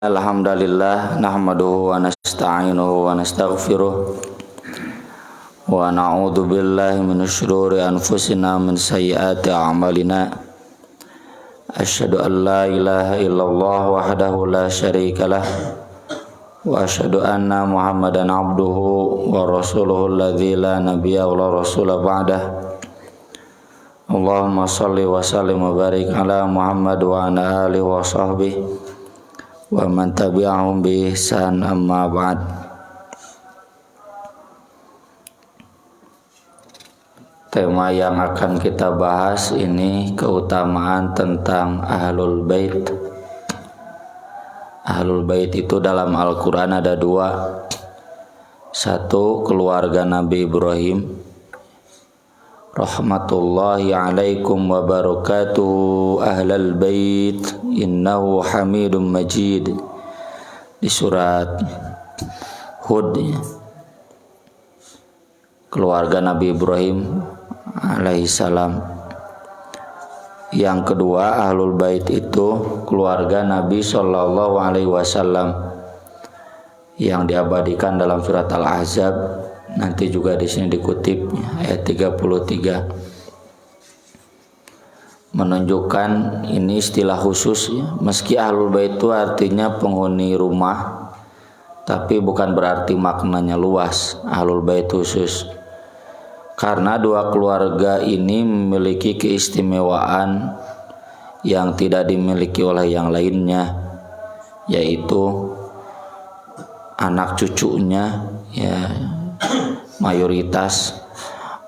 Alhamdulillah nahmaduhu wa nasta'inuhu wa nastaghfiruh wa na'udzu billahi min syururi anfusina min sayyiati a'malina asyhadu an la ilaha illallah wahdahu la syarikalah wa asyhadu anna muhammadan abduhu wa rasuluhu alladzi la nabiyya wa la rasula ba'dah. Allahumma shalli wa sallim wa barik ala Muhammad wa ala alihi wa sahbihi wa man tabi'ahum bi ihsan amma ba'd. Tema yang akan kita bahas ini keutamaan tentang Ahlul Bait. Ahlul Bait itu dalam Al-Quran ada dua. Satu, keluarga Nabi Ibrahim, rahmatullahi alaikum wa barakatuh ahlal bait innahu hamidum majid, di surat Hud. Keluarga Nabi Ibrahim alaihissalam. Yang kedua, ahlul bait itu keluarga Nabi sallallahu alaihi wasallam yang diabadikan dalam surat Al-Ahzab. Nanti juga di sini dikutip ayat 33, menunjukkan ini istilah khusus ya. Meski ahlul bait itu artinya penghuni rumah, tapi bukan berarti maknanya luas. Ahlul bait khusus karena dua keluarga ini memiliki keistimewaan yang tidak dimiliki oleh yang lainnya, yaitu anak cucunya ya, mayoritas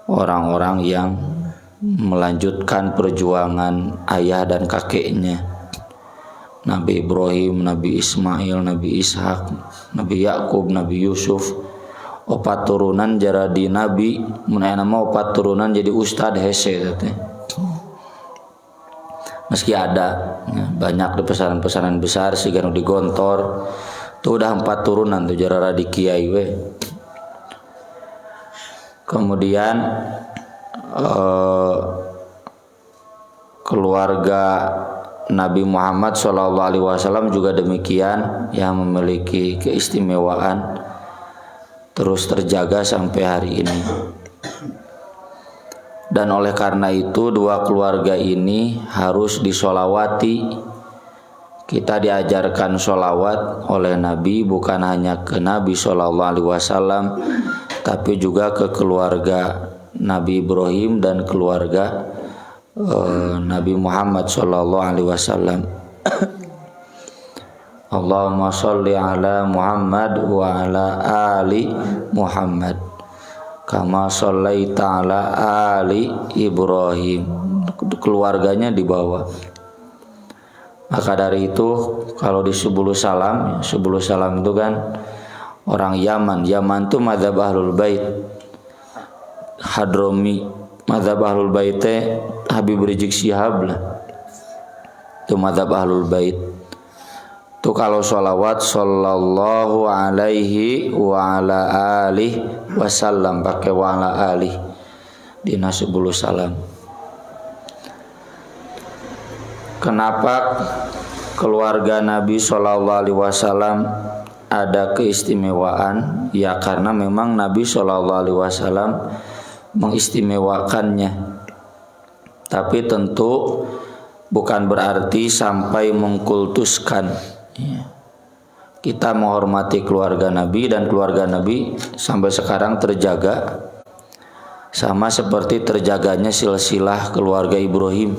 orang-orang yang melanjutkan perjuangan ayah dan kakeknya, Nabi Ibrahim, Nabi Ismail, Nabi Ishak, Nabi Yakub, Nabi Yusuf. Opat turunan jadi nabi, mun nama opat turunan jadi ustad hese teh. Meski ada ya, banyak di pesanan-pesanan besar siga nu digontor tuh udah 4 turunan tuh jarara di kiai we. Kemudian keluarga Nabi Muhammad SAW juga demikian, yang memiliki keistimewaan terus terjaga sampai hari ini. Dan oleh karena itu dua keluarga ini harus disolawati. Kita diajarkan sholawat oleh Nabi bukan hanya ke Nabi SAW, tapi juga ke keluarga Nabi Ibrahim dan keluarga Nabi Muhammad SAW. Allahumma sholli ala Muhammad wa ala ali Muhammad kama shollaita ala ali Ibrahim. Keluarganya di bawah. Maka dari itu kalau di Subulus Salam itu kan orang Yaman. Yaman itu madzhab Ahlul Bait. Hadromi madzhab Ahlul Bait Habib Rizik Syihab lah. Itu madzhab Ahlul Bait. Itu kalau sholawat sallallahu alaihi wa ala alihi wasallam pakai wa ala alihi di Subulus Salam. Kenapa keluarga Nabi sallallahu alaihi wasallam ada keistimewaan? Ya karena memang Nabi sallallahu alaihi wasallam mengistimewakannya. Tapi tentu bukan berarti sampai mengkultuskan. Kita menghormati keluarga Nabi, dan keluarga Nabi sampai sekarang terjaga, sama seperti terjaganya silsilah keluarga Ibrahim.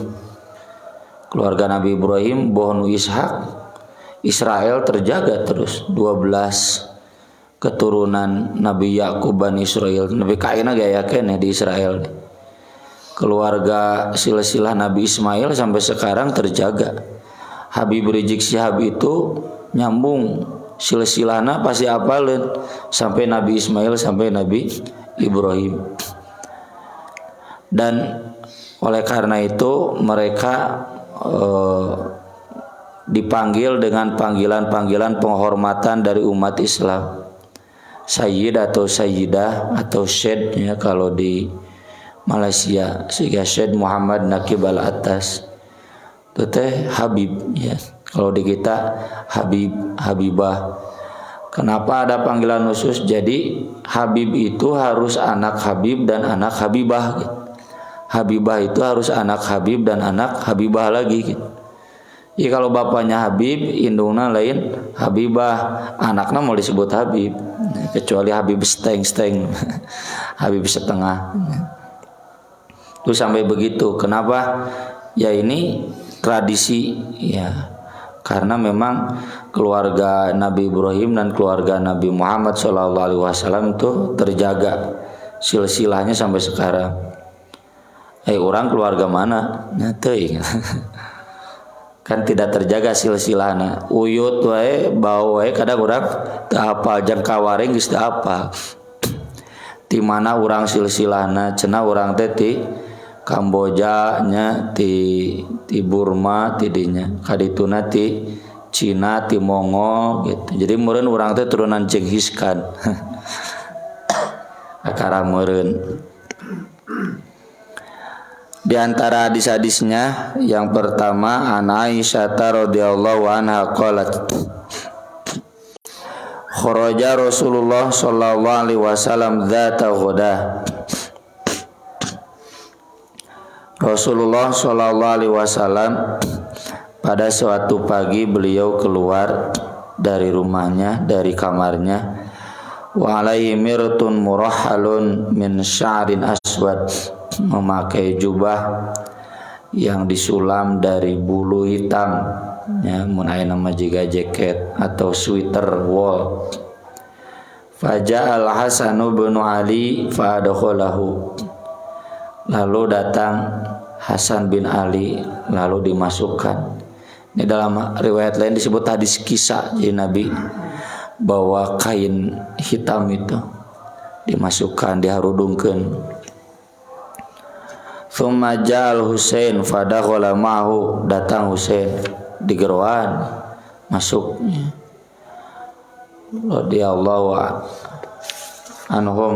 Keluarga Nabi Ibrahim, Banu Ishak, Israel terjaga terus. 12 keturunan Nabi Yakub Bani Israel. Nabi kaina gaya kene di Israel. Keluarga silsilah Nabi Ismail sampai sekarang terjaga. Habib Rizik Syihab itu nyambung silsilahna pasti apaleun sampai Nabi Ismail sampai Nabi Ibrahim. Dan oleh karena itu mereka dipanggil dengan panggilan-panggilan penghormatan dari umat Islam. Sayyid atau Sayyidah atau Syed ya kalau di Malaysia, sehingga Syed Muhammad Naqib Al-Atas itu teh Habib ya. Kalau di kita Habib, Habibah. Kenapa ada panggilan khusus? Jadi Habib itu harus anak Habib dan anak Habibah. Habibah itu harus anak Habib dan anak Habibah lagi. Ya kalau bapaknya Habib, indungna lain Habibah, anaknya mau disebut Habib, kecuali Habib steng-steng, Habib setengah. Terus sampai begitu. Kenapa? Ya ini tradisi ya. Karena memang keluarga Nabi Ibrahim dan keluarga Nabi Muhammad SAW itu terjaga silsilahnya sampai sekarang. Orang keluarga mana? Nyatei. Kan tidak terjaga silsilahna. Uyut wae bau wae kadang urang teu hafal jeung kawaring geus teu hafal. Di mana urang silsilahna cenah urang teh ti Kamboja nya ti Burma ti dinya. Kadituna ti Cina ti Mongol gitu. Jadi meureun urang teh turunan Genghis Khan. Akara meureun. Di antara hadis-hadisnya yang pertama an Aisyah radhiyallahu anha qalat kharaja Rasulullah sallallahu alaihi wasallam dzata ghadah. Rasulullah sallallahu alaihi wasallam pada suatu pagi beliau keluar dari rumahnya, dari kamarnya. Wa alaihi mirtun murahhalun min sya'rin aswad, memakai jubah yang disulam dari bulu hitam ya, mun aya nama jiga jaket atau sweater wool. Faja'al Hasan bin Ali fadakhalahu, lalu datang Hasan bin Ali lalu dimasukkan. Ini dalam riwayat lain disebut hadis kisah, jadi Nabi bawa kain hitam itu dimasukkan, diharudungkeun. Thumma ja'al Husain fadakhala ma'hu, datang Husain digeroan masuk. Radhiyallahu anhum.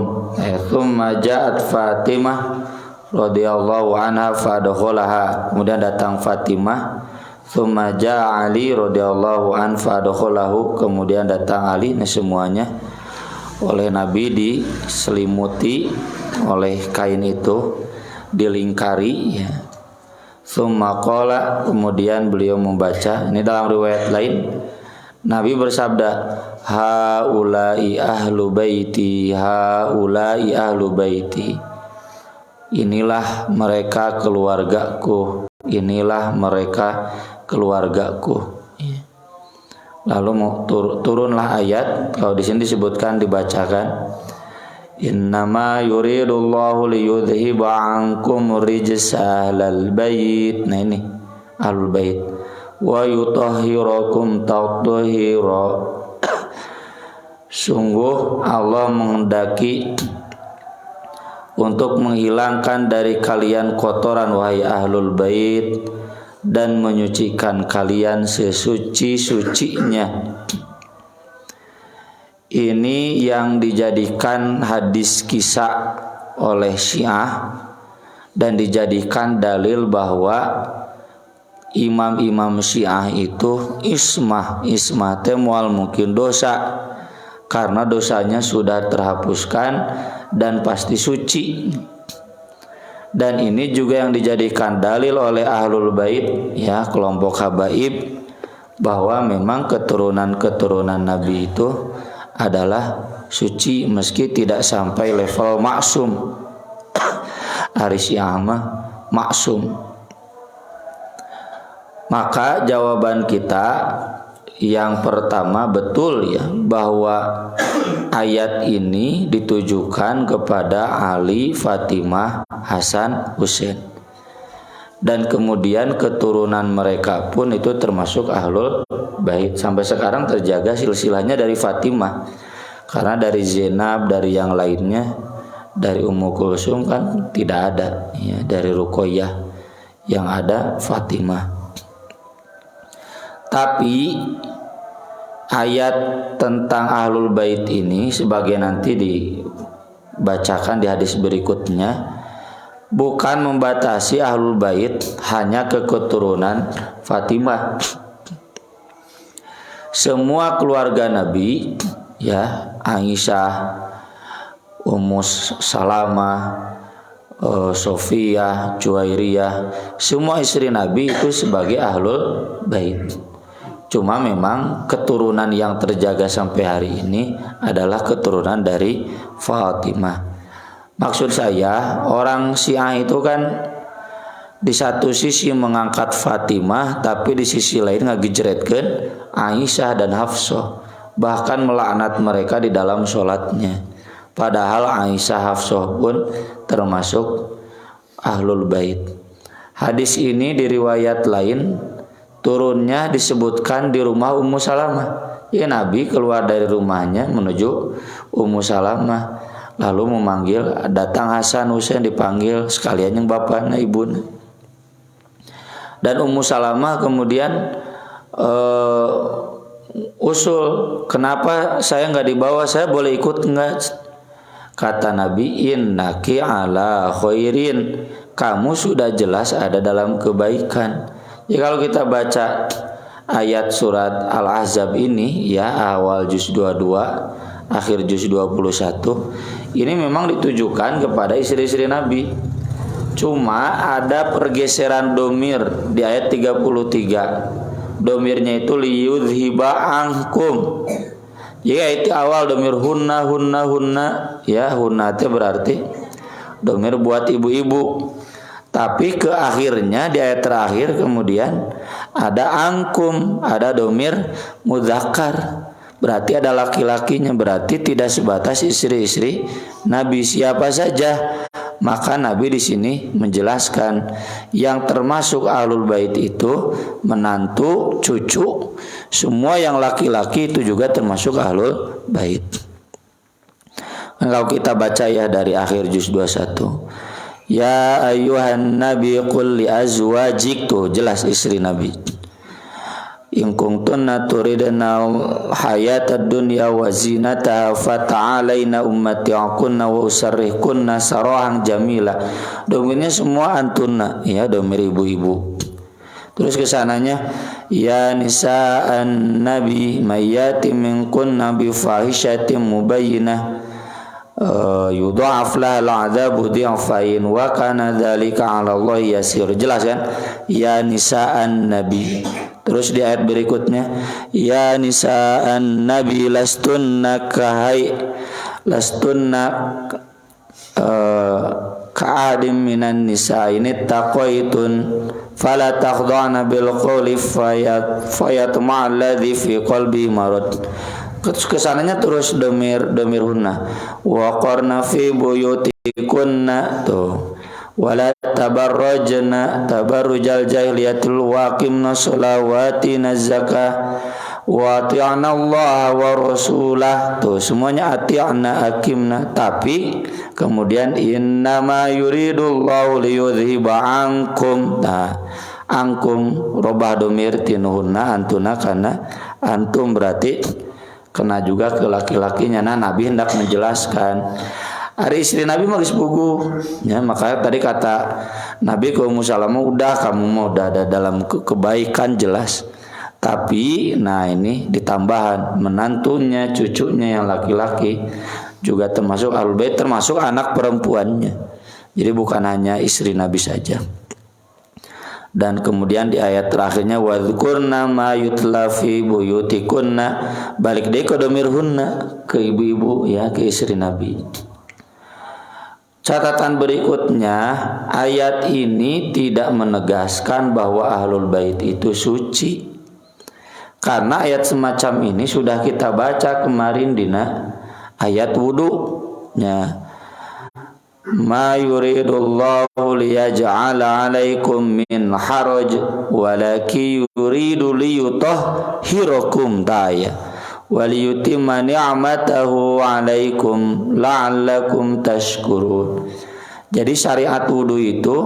Thumma ja'at Fatimah radhiyallahu anha fadakhalaha, kemudian datang Fatimah. Thumma ja'a Ali radhiyallahu an fadakhalahu, kemudian datang Ali. Nah semuanya oleh Nabi diselimuti oleh kain itu, dilingkari ya. Tsumma qala, kemudian beliau membaca. Ini dalam riwayat lain Nabi bersabda, haula'i ahlu baiti, haula'i ahlu baiti, inilah mereka keluargaku, inilah mereka keluargaku. Lalu turunlah ayat. Kalau di sini disebutkan, dibacakan, innama yuridullahu liyudhiba ankum rijsa ahlal bait. Nah ini ahlul bait. Wa yutahhirakum tathhira. Sungguh Allah menghendaki untuk menghilangkan dari kalian kotoran wahai ahlul bait, dan menyucikan kalian sesuci-sucinya. Ini yang dijadikan hadis kisah oleh Syiah dan dijadikan dalil bahwa imam-imam Syiah itu ismah teh moal mungkin dosa, karena dosanya sudah terhapuskan dan pasti suci. Dan ini juga yang dijadikan dalil oleh ahlul bait ya, kelompok habaib, bahwa memang keturunan Nabi itu adalah suci meski tidak sampai level maksum. Ari Syiah mah maksum. Maka jawaban kita yang pertama, betul ya bahwa ayat ini ditujukan kepada Ali, Fatimah, Hasan, Husain, dan kemudian keturunan mereka pun itu termasuk ahlul bait. Sampai sekarang terjaga silsilahnya dari Fatimah, karena dari Zainab, dari yang lainnya, dari Ummu Kulsum kan tidak ada ya, dari Ruqayyah, yang ada Fatimah. Tapi ayat tentang ahlul bait ini sebagai nanti dibacakan di hadis berikutnya, bukan membatasi ahlul bait hanya ke keturunan Fatimah. semua keluarga Nabi, ya, Aisyah, Ummu Salamah, Sofiyah, Juwairiyah, semua istri Nabi itu sebagai ahlul bait. Cuma memang keturunan yang terjaga sampai hari ini adalah keturunan dari Fatimah. Maksud saya, orang Syiah itu kan di satu sisi mengangkat Fatimah, tapi di sisi lain ngagejretkeun Aisyah dan Hafsah, bahkan melaknat mereka di dalam sholatnya. Padahal Aisyah, Hafsah pun termasuk ahlul bait. Hadis ini di riwayat lain turunnya disebutkan di rumah Ummu Salamah. Ya, Nabi keluar dari rumahnya menuju Ummu Salamah, lalu memanggil, datang Hasan Husain dipanggil sekalian yang bapaknya ibuna. Dan Ummu Salamah kemudian usul, kenapa saya nggak dibawa, saya boleh ikut enggak? Kata Nabi, innaki ala khairin, kamu sudah jelas ada dalam kebaikan. Ya, kalau kita baca ayat surat Al-Ahzab ini, ya, awal juz 22 akhir juz 21, ini memang ditujukan kepada istri-istri Nabi. Cuma ada pergeseran domir di ayat 33. Domirnya itu liyudhiba ankum. Ya, itu awal domir hunna, ya, hunna itu berarti domir buat ibu-ibu. Tapi ke akhirnya di ayat terakhir kemudian ada angkum, ada domir mudzakkar. Berarti ada laki-lakinya, berarti tidak sebatas istri-istri Nabi, siapa saja. Maka Nabi di sini menjelaskan yang termasuk ahlul bait itu menantu, cucu, semua yang laki-laki itu juga termasuk ahlul bait. Kalau kita baca ya dari akhir juz 21. Ya ayyuhan nabi qul li azwajik, tuh jelas istri Nabi. In kuntunna turidna hayatad dunya wa zinataha fata'alaina ummati'kunna wa usarrihkunna sarahan jamila. Domirnya semua antunna, ya, domir ibu-ibu. Terus kesananya ya nisa'an nabi mayyati minkunna bi fahishatin mubayyinah yudha'af lahal 'adzabu dhi'fain wa kana dzalika 'ala Allah yasir. Jelas kan? Ya nisa'an nabi. Terus di ayat berikutnya, ya nisa'an nabi lastunna ka'adim minan nisa ini taqaitun fala takhda'na bil qawli fayatma'a alladhi fi qalbi marad. Kesananya terus domir hunna wa qarna fi buyutikunna, tuh, wala tabarrajna tabarrujal jahiliyatil waqimna shalawatina zakah wa ati'na Allah wa rasulah, tuh semuanya ati'na akimna. Tapi kemudian innama yuridullahu liyudhiba ankum, nah, angkum robah domir tinuhunna antuna, karena antum berarti kena juga ke laki-lakinya. Nah, Nabi hendak menjelaskan hari istri Nabi magis bugu, ya, makanya tadi kata Nabi ke Ummu Salamah, udah kamu mau ada dalam kebaikan jelas. Tapi nah ini ditambahan menantunya, cucunya yang laki-laki juga termasuk ahlul bait, termasuk anak perempuannya. Jadi bukan hanya istri Nabi saja. Dan kemudian di ayat terakhirnya wadhkurna ma yutla fi buyutikunna, balik deh ke domir hunna, ke ibu-ibu, ya, ke istri Nabi. Catatan berikutnya, ayat ini tidak menegaskan bahwa ahlul bait itu suci. Karena ayat semacam ini sudah kita baca kemarin di ayat wudu-nya. Ma yuridullahu liyaj'ala 'alaikum min haraj walaki yuridu liyutahhirakum daya waliyutimma ni'matahu 'alaikum la'allakum tashkurun. Jadi syariat wudu itu,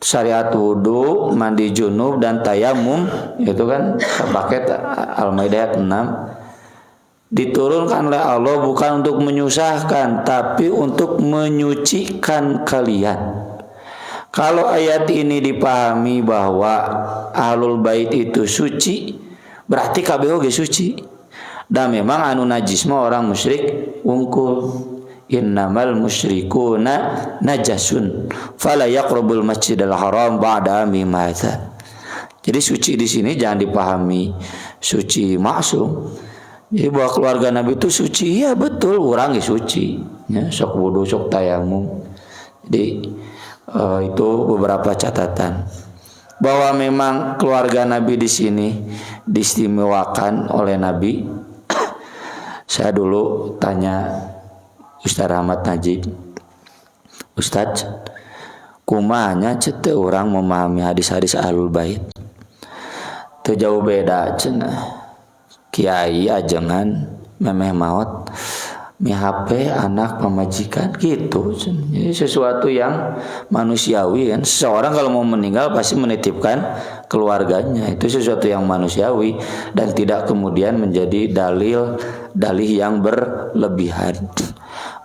syariat wudu, mandi junub dan tayamum itu kan paket Al-Maidah 6 diturunkan oleh Allah bukan untuk menyusahkan, tapi untuk menyucikan kalian. Kalau ayat ini dipahami bahwa ahlul bait itu suci, berarti kabeh oge suci. Dan memang anu najis mah orang musyrik wungkul. Innamal musyrikuna najasun fala yaqrabul masjidal haram ba'da amihim hadza. Jadi suci di sini jangan dipahami suci maksum. Jadi bahwa keluarga Nabi itu suci, ya betul, orang ya suci. Ya, sok wudu, sok tayamum. Jadi itu beberapa catatan bahwa memang keluarga Nabi di sini diistimewakan oleh Nabi. Saya dulu tanya Ustaz Rahmat Najib, Ustaz, kumanya cete orang memahami hadis-hadis Ahlul Bait. Teu jauh beda cenah. Kiai ajengan memeh maot mi HP anak pemajikan gitu. Jadi sesuatu yang manusiawi kan. Seseorang kalau mau meninggal pasti menitipkan keluarganya. Itu sesuatu yang manusiawi dan tidak kemudian menjadi dalih yang berlebihan.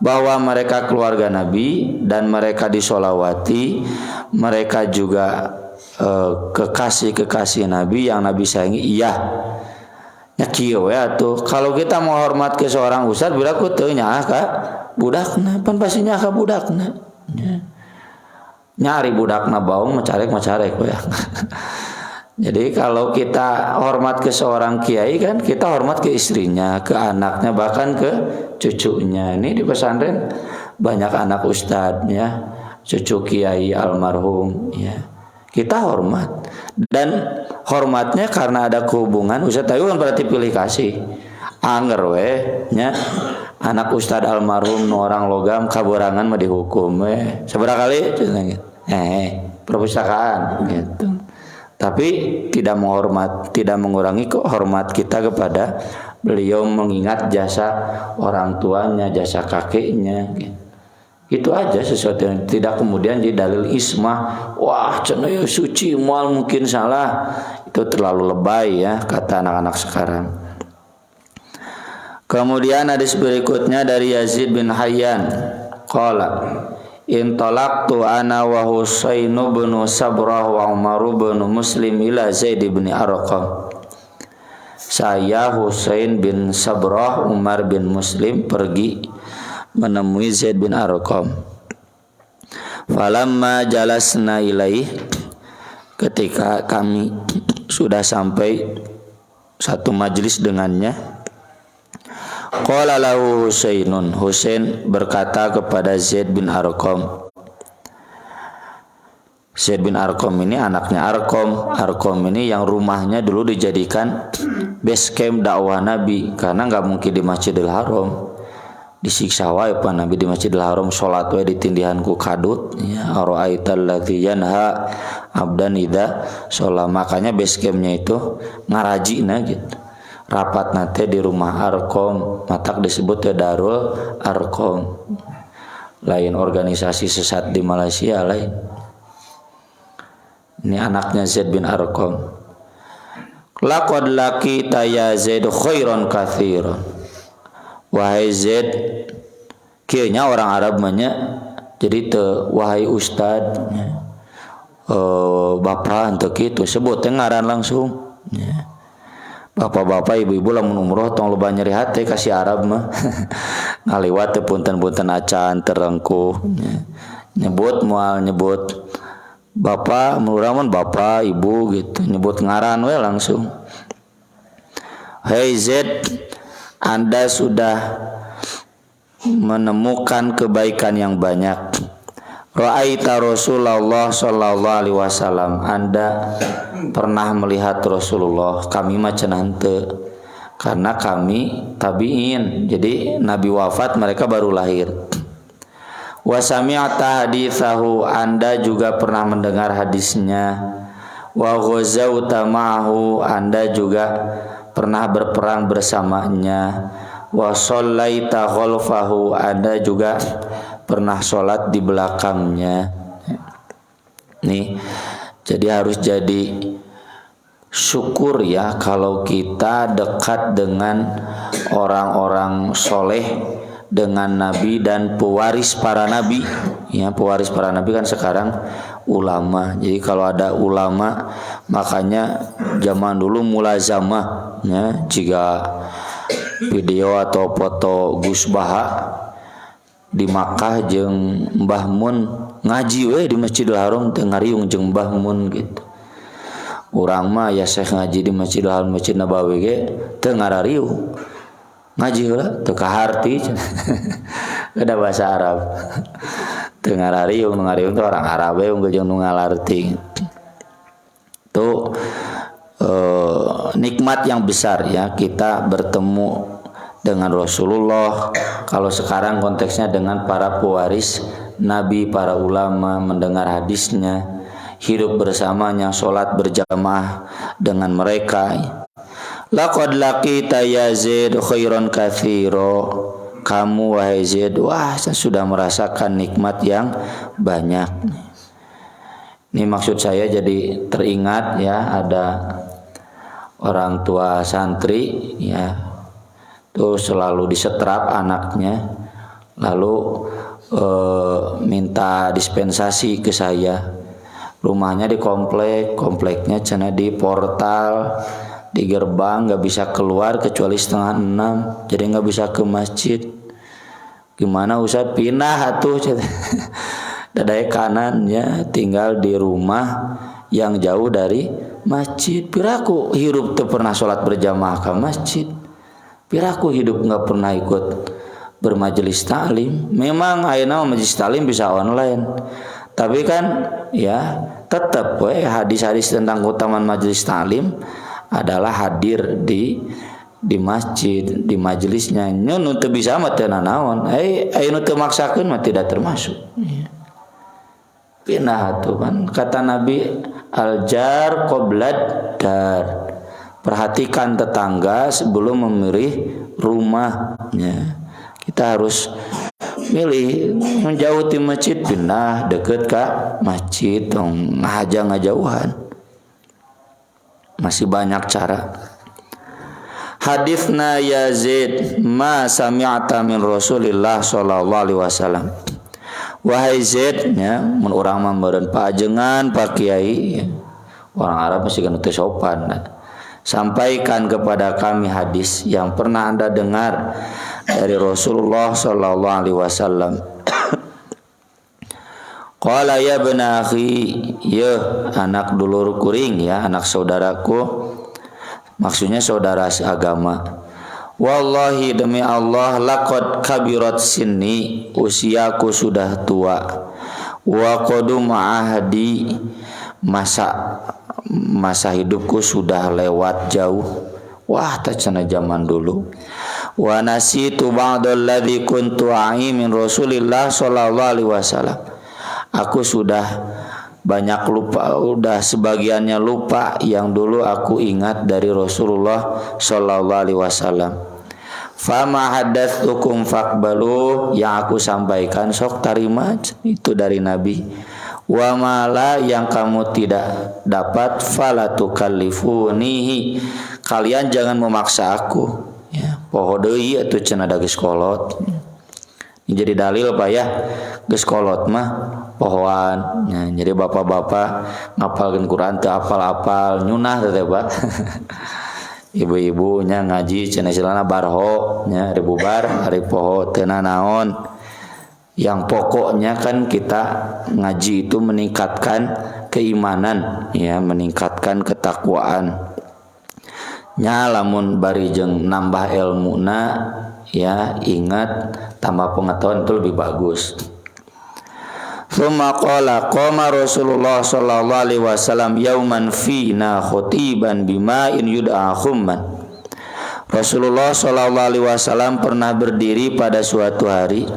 Bahwa mereka keluarga Nabi dan mereka disolawati, mereka juga kekasih Nabi yang Nabi sayangi, iya. Ya kieu ya tuh. Kalau kita mau hormat ke seorang ustaz, bila ku teu nyaah ka budakna, pan pasti nyaah ka budakna. Ya. Nyari budakna baung macarek ya. Jadi kalau kita hormat ke seorang kiai kan kita hormat ke istrinya, ke anaknya, bahkan ke cucunya. Ini di pesantren banyak anak ustadznya, cucu kiai almarhum ya. Kita hormat dan hormatnya karena ada kehubungan. Ustaz tahu kan berarti pilih kasih. Anger we nya anak ustad almarhum nu orang logam kaborangan mah dihukum we. Seberapa kali? Perpustakaan gitu. Tapi tidak mengurangi hormat kita kepada beliau, mengingat jasa orang tuanya, jasa kakeknya gitu. Itu aja sesuatu yang tidak kemudian jadi dalil ismah. Wah, cenah ya suci, moal mungkin salah. Itu terlalu lebay ya kata anak-anak sekarang. Kemudian hadis berikutnya dari Yazid bin Hayyan. Qala intalaqtu ana wa Husain bin Sabrah wa Umar bin Muslim ila Zaid bin Arqam. Saya Husain bin Sabrah, Umar bin Muslim pergi menemui Zaid bin Arqam. Falamma jalasna ilaih, ketika kami sudah sampai satu majlis dengannya, qala lahu Husainun, Husain berkata kepada Zaid bin Arqam. Zaid bin Arqam ini anaknya Arqam. Arqam ini yang rumahnya dulu dijadikan base camp dakwah Nabi, karena nggak mungkin di Masjidil Haram. Disiksa wae pa Nabi di Masjidil Haram, salat wae ditindihan ku kadut ya, ara'aital ladzi yanha abdan idza sholat. Makanya base campnya itu ngarajina gitu. Rapat nate di rumah Arqam, matak disebut ya Darul Arqam. Lain organisasi sesat di Malaysia lain. Ini anaknya Zaid bin Arqam. Laqad laqita ya Zaid khairan katsiran. Wahai Zaid, kayaknya orang Arab banyak. Jadi wahai ustad, bapak untuk itu sebutnya ngaran langsung. Bapak-bapak, ibu-ibu lamun umroh tong loba nyeri hati kasih Arab mah. Ngaliwat teu punten-punten acan terengkuh. Nyebut bapak, muraman bapak, ibu gitu. Nyebut ngaran we langsung. Hei Zaid, Anda sudah menemukan kebaikan yang banyak. Ra'aita Rasulullah sallallahu alaihi wasallam. Anda pernah melihat Rasulullah. Kami mah cenah henteu. Karena kami tabi'in. Jadi Nabi wafat mereka baru lahir. Wa sami'ta haditsahu. Anda juga pernah mendengar hadisnya. Wa ghazawta ma'ahu. Anda juga pernah berperang bersamanya. Wa shallaita khalfahu. Anda juga pernah sholat di belakangnya. Nih, jadi harus jadi syukur ya kalau kita dekat dengan orang-orang soleh, dengan Nabi dan pewaris para Nabi. Ya, pewaris para Nabi kan sekarang ulama. Jadi kalau ada ulama, makanya zaman dulu mulazamah. ya, jika video atau foto Gus Baha di Makkah jeung Mbah Mun ngaji we di Masjidil Haram teu ngariung jeung Mbah Mun gitu. Urang mah ya Syekh ngaji di Masjidil Haram Masjid Nabawi ge teu ngarariung. Ngaji heula teu kaharti. Ada bahasa Arab. Teu ngarariung, nu ngariung teh orang Arab we unggul jeung nu ngalarti. Tuh nikmat yang besar ya kita bertemu dengan Rasulullah. Kalau sekarang konteksnya dengan para pewaris Nabi, para ulama, mendengar hadisnya, hidup bersamanya, sholat berjamaah dengan mereka. Laqad laqita ya Zaid khairan katsira. Kamu wahai Zaid, wah sudah merasakan nikmat yang banyak. Ini maksud saya jadi teringat ya, ada orang tua santri ya, tuh selalu disetrap anaknya, lalu minta dispensasi ke saya. Rumahnya di kompleknya cenah di portal, di gerbang, nggak bisa keluar kecuali 5:30, jadi nggak bisa ke masjid. Gimana usah pindah atuh dadai kanannya, tinggal di rumah yang jauh dari masjid. Piraku hirup teu pernah sholat berjamaah ke masjid. Piraku hidup nggak pernah ikut bermajelis taklim. Memang ayeuna majelis taklim bisa online, tapi kan ya tetap we hadis-hadis tentang keutamaan majelis taklim adalah hadir di masjid, di majelisnya. Nyu teu bisa mah teu nanaon. Ayeuna teu maksakeun mah tidak termasuk. Pindah tuh kan kata Nabi, al-jar qoblad dar. Perhatikan tetangga sebelum memilih rumahnya. Kita harus milih menjauh di masjid, pindah deket ke masjid, dong ngajauhan. Masih banyak cara. Haditsna ya Zaid, ma sami'ata min Rasulillah sallallahu alaihi wasallam. Wahai Zaid, ya, mun urang mah meureun paajengan Pak Kiai. Orang Arab masih kan teu sopan. Sampaikan kepada kami hadis yang pernah Anda dengar dari Rasulullah sallallahu alaihi wasallam. Qala ya ibn akhi, ya anak dulur kuring ya, anak saudaraku. Maksudnya saudara seagama. Wallahi demi Allah, laqad kabirat sinni, usiaku sudah tua. Wa qadum ahdi, masa hidupku sudah lewat jauh. Wah, tacana zaman dulu. Wa nasitu ba'dal ladzi kuntu a'i min Rasulillah sallallahu alaihi wasallam. Aku sudah banyak lupa, udah sebagiannya lupa yang dulu aku ingat dari Rasulullah sallallahu alaihi wasallam. Fama haddatsukum faqbalu, yang aku sampaikan sok tarima, itu dari Nabi. Wa mala, yang kamu tidak dapat, fala tukallifunihi, kalian jangan memaksa aku ya. Poho deui atuh cenah da geus kolot. Ini jadi dalil Pak ya, geus kolot mah pohoan ya. Jadi bapak-bapak ngapalkeun Quran teu apal-apal nyunah teh Pak. Ibu-ibunya ngaji cenah silana barho nya ribubar hari poho teu naon. Yang pokoknya kan kita ngaji itu meningkatkan keimanan ya, meningkatkan ketakwaan. Nya lamun bari jeung nambah ilmuna ya, ingat tambah pengetahuan itu lebih bagus. Tsumma qala qama Rasulullah sallallahu alaihi wasallam yauman fina khutiban bima'in yud'a khumman. Rasulullah sallallahu alaihi wasallam pernah berdiri pada suatu hari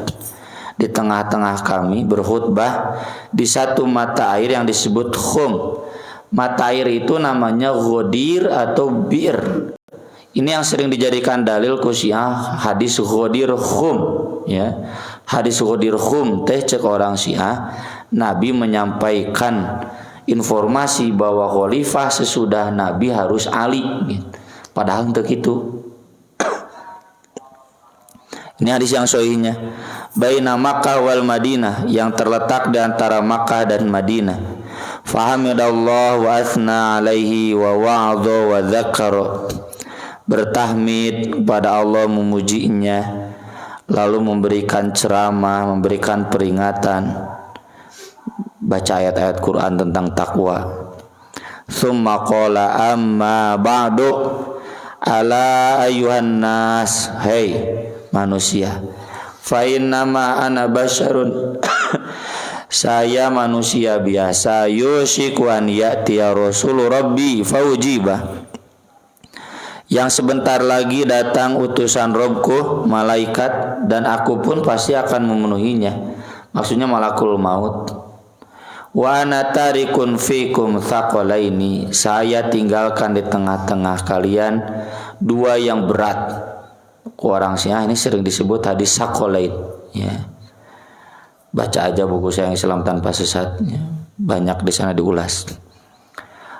di tengah-tengah kami berkhutbah di satu mata air yang disebut khum. Mata air itu namanya ghadir atau bir. Ini yang sering dijadikan dalil Syiah, hadis ghadir khum ya. Hadis ghadir khum teh cek orang Syiah, Nabi menyampaikan informasi bahwa khalifah sesudah Nabi harus Ali gitu. Padahal untuk itu ini hadis yang sahihnya, baina Makkah wal Madinah, yang terletak di antara Makkah dan Madinah. Fahamidallah wa athna alaihi wa wa'adha wa dzakara. bertahmid kepada Allah, memujinya, lalu memberikan ceramah, memberikan peringatan, baca ayat-ayat Quran tentang takwa. Tsumma qala amma ba'du ala ayyuhan nas, hei manusia, fa innama ana basyarun saya manusia biasa, yushiku an ya'tiya rasulu rabbi faujibah, yang sebentar lagi datang utusan Robku, malaikat, dan aku pun pasti akan memenuhinya. Maksudnya malakul maut. Wa ana tarikun fikum thaqalaini, saya tinggalkan di tengah-tengah kalian dua yang berat. Orang Syiah ini sering disebut hadis thaqalain, ya. Baca aja buku saya Islam Tanpa Sesat, ya. Banyak di sana diulas.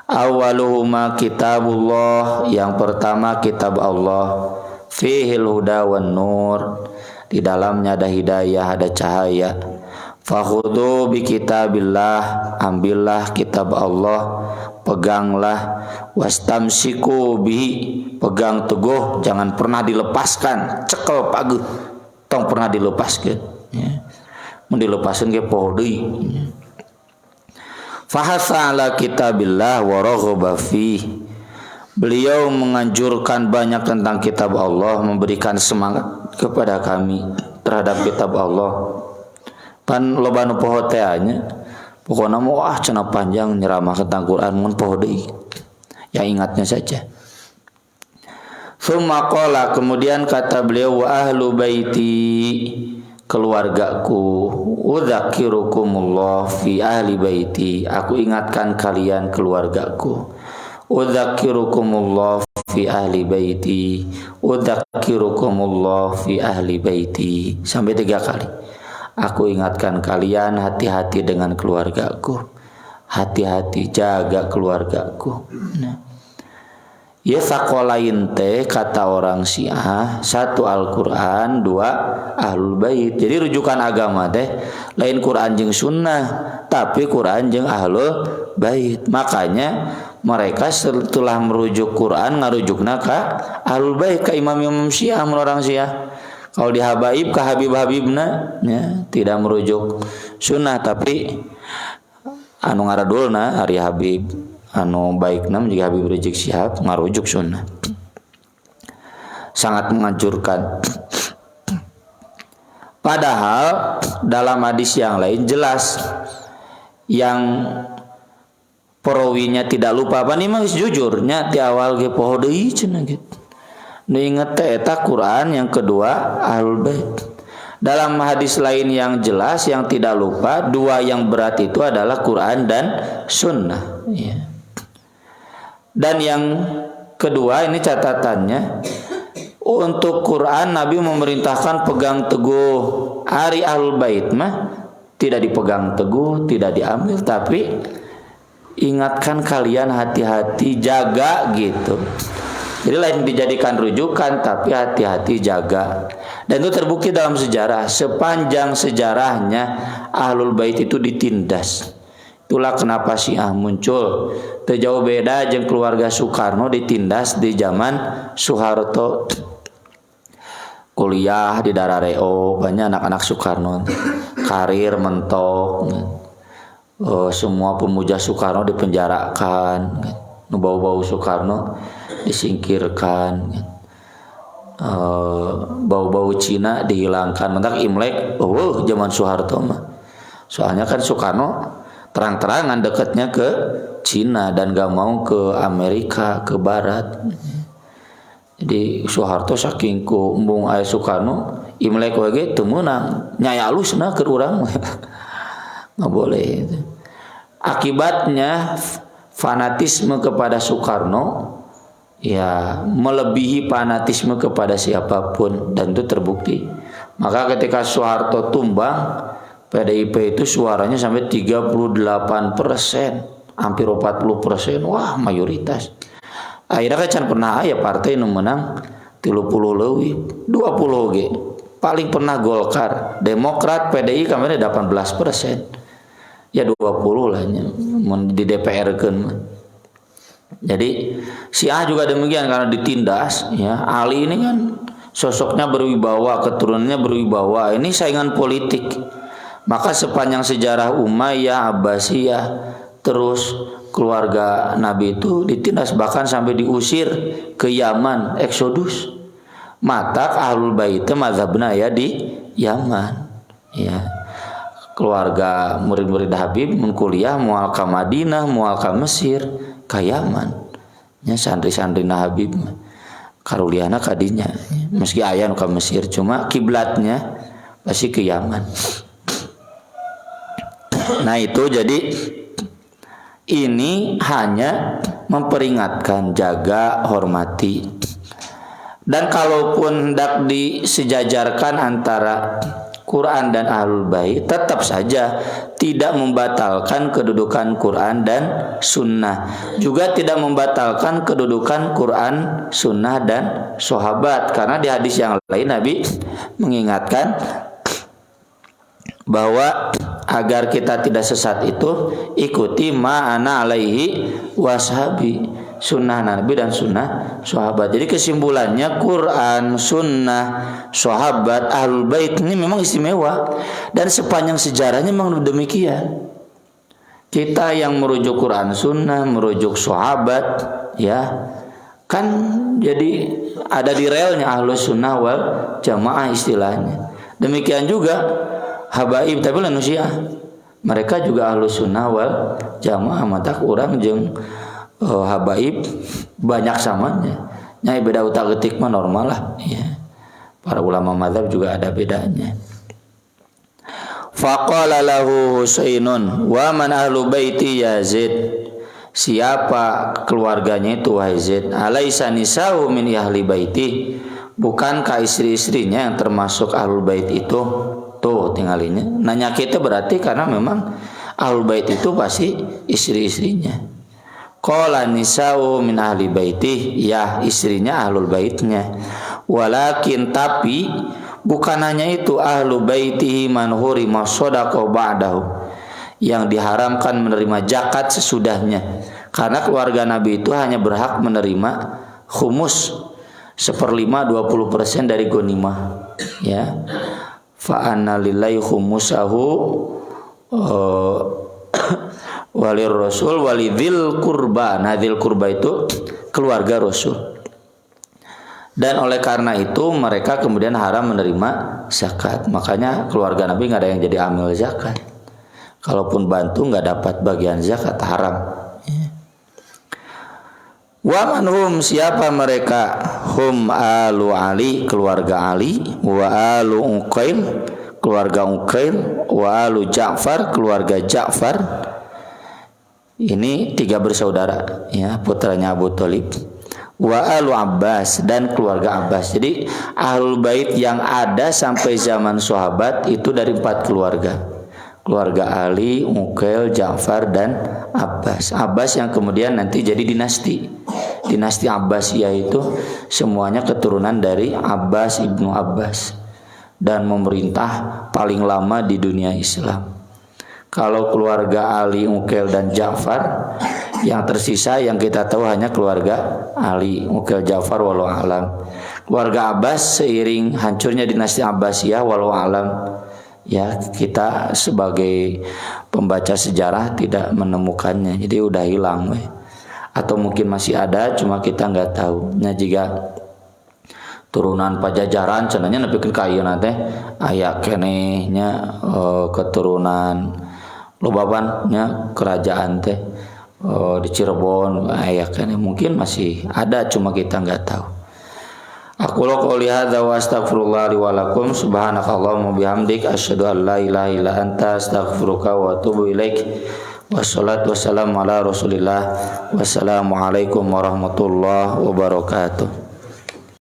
Awaluhuma kitabullah, yang pertama kitab Allah, fihil huda wan nur, di dalamnya ada hidayah, ada cahaya. Fakhudhu bi kitabillah, ambillah kitab Allah, peganglah, wastamsiku bihi, pegang teguh, jangan pernah dilepaskan, cekel paguh, tong pernah dilepaskan, ya. Mun dilepaskeun ge poho deui. Fahasa ala kitabillah wa raghaba fi, beliau menganjurkan banyak tentang kitab Allah, memberikan semangat kepada kami terhadap kitab Allah. Pan loba nu poho teh nya pokona mah cenah panjang nyeramah tentang Quran mun poho deui, ya ingatnya saja. Tsumma qala, kemudian kata beliau, wa ahlu baiti, keluargaku, udzakirukumullah fi ahli baiti, aku ingatkan kalian keluargaku, udzakirukumullah fi ahli baiti, udzakirukumullah fi ahli baiti, sampai 3 kali. Aku ingatkan kalian, hati-hati dengan keluargaku, hati-hati jaga keluargaku. Nah, ya sakolain teh kata orang Syiah, 1 Al-Quran, 2 Ahlul Bait. Jadi rujukan agama teh lain Quran jeung sunnah, tapi Quran jeung Ahlul Bait. Makanya mereka setelah merujuk Quran ngarujukna ka Ahlul Bait, ka imam-imam Syiah, orang Syiah. Kalau di Habaib ke Habib-habibna, ya, tidak merujuk sunnah, tapi anu ngaradulna ari Habib, anu baikna juga Habib Rizik Syihab ngarujuk sunnah. Sangat menganjurkan. Padahal dalam hadis yang lain jelas, yang perawinya tidak lupa apa nih, mah jujurnya di awal ge poho deui cenah gitu. Nu inget teh eta Quran, yang kedua Ahlul Bait. Dalam hadis lain yang jelas, yang tidak lupa, 2 yang berat itu adalah Quran dan sunnah, ya. Dan yang kedua, ini catatannya, untuk Quran Nabi memerintahkan pegang teguh. Ari Ahlul Bait mah tidak dipegang teguh, tidak diambil, tapi ingatkan kalian, hati-hati jaga gitu. Jadi lain dijadikan rujukan, tapi hati-hati jaga. Dan itu terbukti dalam sejarah. Sepanjang sejarahnya Ahlul Bait itu ditindas. Itulah kenapa Syiah muncul. Teu jauh beda jeung keluarga Soekarno ditindas di zaman Soeharto. Kuliah di Darareo, banyak anak-anak Soekarno. Karir mentok. Semua pemuja Soekarno dipenjarakan. Nu bau-bau Soekarno disingkirkan, bau-bau Cina dihilangkan. Mentak Imlek, zaman Soeharto mah. Soalnya kan Soekarno terang-terangan dekatnya ke Cina dan gak mau ke Amerika, ke Barat. Jadi Soeharto saking ku embung aya Soekarno, Imlek wage teu meunang, nyai alusna keur urang. Nggak boleh. Akibatnya fanatisme kepada Soekarno, ya, melebihi fanatisme kepada siapapun, dan itu terbukti. Maka ketika Soeharto tumbang, PDIP itu suaranya sampai 38%, hampir 40%, wah mayoritas. Akhirnya kan pernah aya partai nu menang 30 leuwih, 20 ge. Paling pernah Golkar, Demokrat, PDI kemarin 18%. Ya 20 lah nya di DPR kan. Jadi Syiah juga demikian karena ditindas ya. Ali ini kan sosoknya berwibawa, keturunannya berwibawa. Ini saingan politik. Maka sepanjang sejarah Umayyah, Abbasiyah, terus keluarga Nabi itu ditindas bahkan sampai diusir ke Yaman, eksodus. Mata Ahlul Bait mazhabna ya di Yaman. Ya. Keluarga murid-murid Habib kuliah mual ka Madinah, mual ka Mesir, ka Yaman. Ya santri-santri Habib karuliana kadinya. Meski aya nu ka Mesir cuma kiblatnya pasti ke Yaman. Nah itu jadi ini hanya memperingatkan, jaga, hormati. Dan kalaupun hendak disejajarkan antara Quran dan Ahlul Bait, tetap saja tidak membatalkan kedudukan Quran dan Sunnah. Juga tidak membatalkan kedudukan Quran, Sunnah dan sahabat. Karena di hadis yang lain Nabi mengingatkan bahwa agar kita tidak sesat itu ikuti ma'ana alaihi washabi, sunnah Nabi dan sunnah sahabat. Jadi kesimpulannya Quran, sunnah, sahabat, Ahlul Bait ini memang istimewa dan sepanjang sejarahnya memang demikian. Kita yang merujuk Quran, sunnah, merujuk sahabat ya kan jadi ada di relnya Ahlus Sunnah wal Jamaah istilahnya. Demikian juga habaib tapi lain Syiah. Mereka juga Ahlus Sunnah wal Jamaah, mata urang jeung habaib banyak samanya. Nyai beda utak getik mah normal lah ya. Para ulama mazhab juga ada bedanya. Faqala lahu Husainun wa man ahlu baiti Yazid. Siapa keluarganya itu wahai Zaid? Alaisa nisa'u min ahli baiti? Bukankah istri-istrinya yang termasuk Ahlul Bait itu? Tuh tinggalinya. Nanya kita berarti karena memang Ahlul Bait itu pasti istri-istrinya. Qala nisa'u min ahli baiti, ya istrinya Ahlul Baitnya. Walakin tapi bukan hanya itu, Ahlul Baitihi man hurima shadaqah ba'dahu, yang diharamkan menerima zakat sesudahnya. Karena keluarga Nabi itu hanya berhak menerima khumus 1/5 20% dari ghanimah ya. Fa anna lillahi khumusahu walir rasul walidil kurba. Nah dzil kurba itu keluarga Rasul. Dan oleh karena itu mereka kemudian haram menerima zakat. Makanya keluarga Nabi nggak ada yang jadi amil zakat. Kalaupun bantu nggak dapat bagian zakat, haram. Wa manhum, siapa mereka? Hum alu Ali, keluarga Ali. Wa alu Uqail, keluarga Uqail. Wa alu Ja'far, keluarga Ja'far. Ini 3 bersaudara ya, putranya Abu Thalib. Wa alu Abbas, dan keluarga Abbas. Jadi Ahlul Bait yang ada sampai zaman sahabat itu dari 4 keluarga. Keluarga Ali, Uqail, Ja'far dan Abbas. Abbas yang kemudian nanti jadi dinasti. Dinasti Abbasiyah itu semuanya keturunan dari Abbas ibnu Abbas dan memerintah paling lama di dunia Islam. Kalau keluarga Ali, Uqail dan Ja'far, yang tersisa yang kita tahu hanya keluarga Ali, Uqail, Ja'far walau alam. Keluarga Abbas seiring hancurnya dinasti Abbasiyah walau alam. Ya, kita sebagai pembaca sejarah tidak menemukannya, jadi udah hilang weh. Atau mungkin masih ada cuma kita nggak tahu. Nah jika turunan Pajajaran cenanya nepikeun ka ayeuna teh aya kenehnya keturunan lobaban nya kerajaan teh di Cirebon aya keneh, mungkin masih ada cuma kita nggak tahu. Aku qouli hadza wa astaghfirullah li wa lakum, subhanakallahumma bihamdik asyhadu an la ilaha illa anta astaghfiruka wa atubu ilaik. Wassalatu wassalamu ala Rasulillah. Wassalamualaikum warahmatullahi wabarakatuh.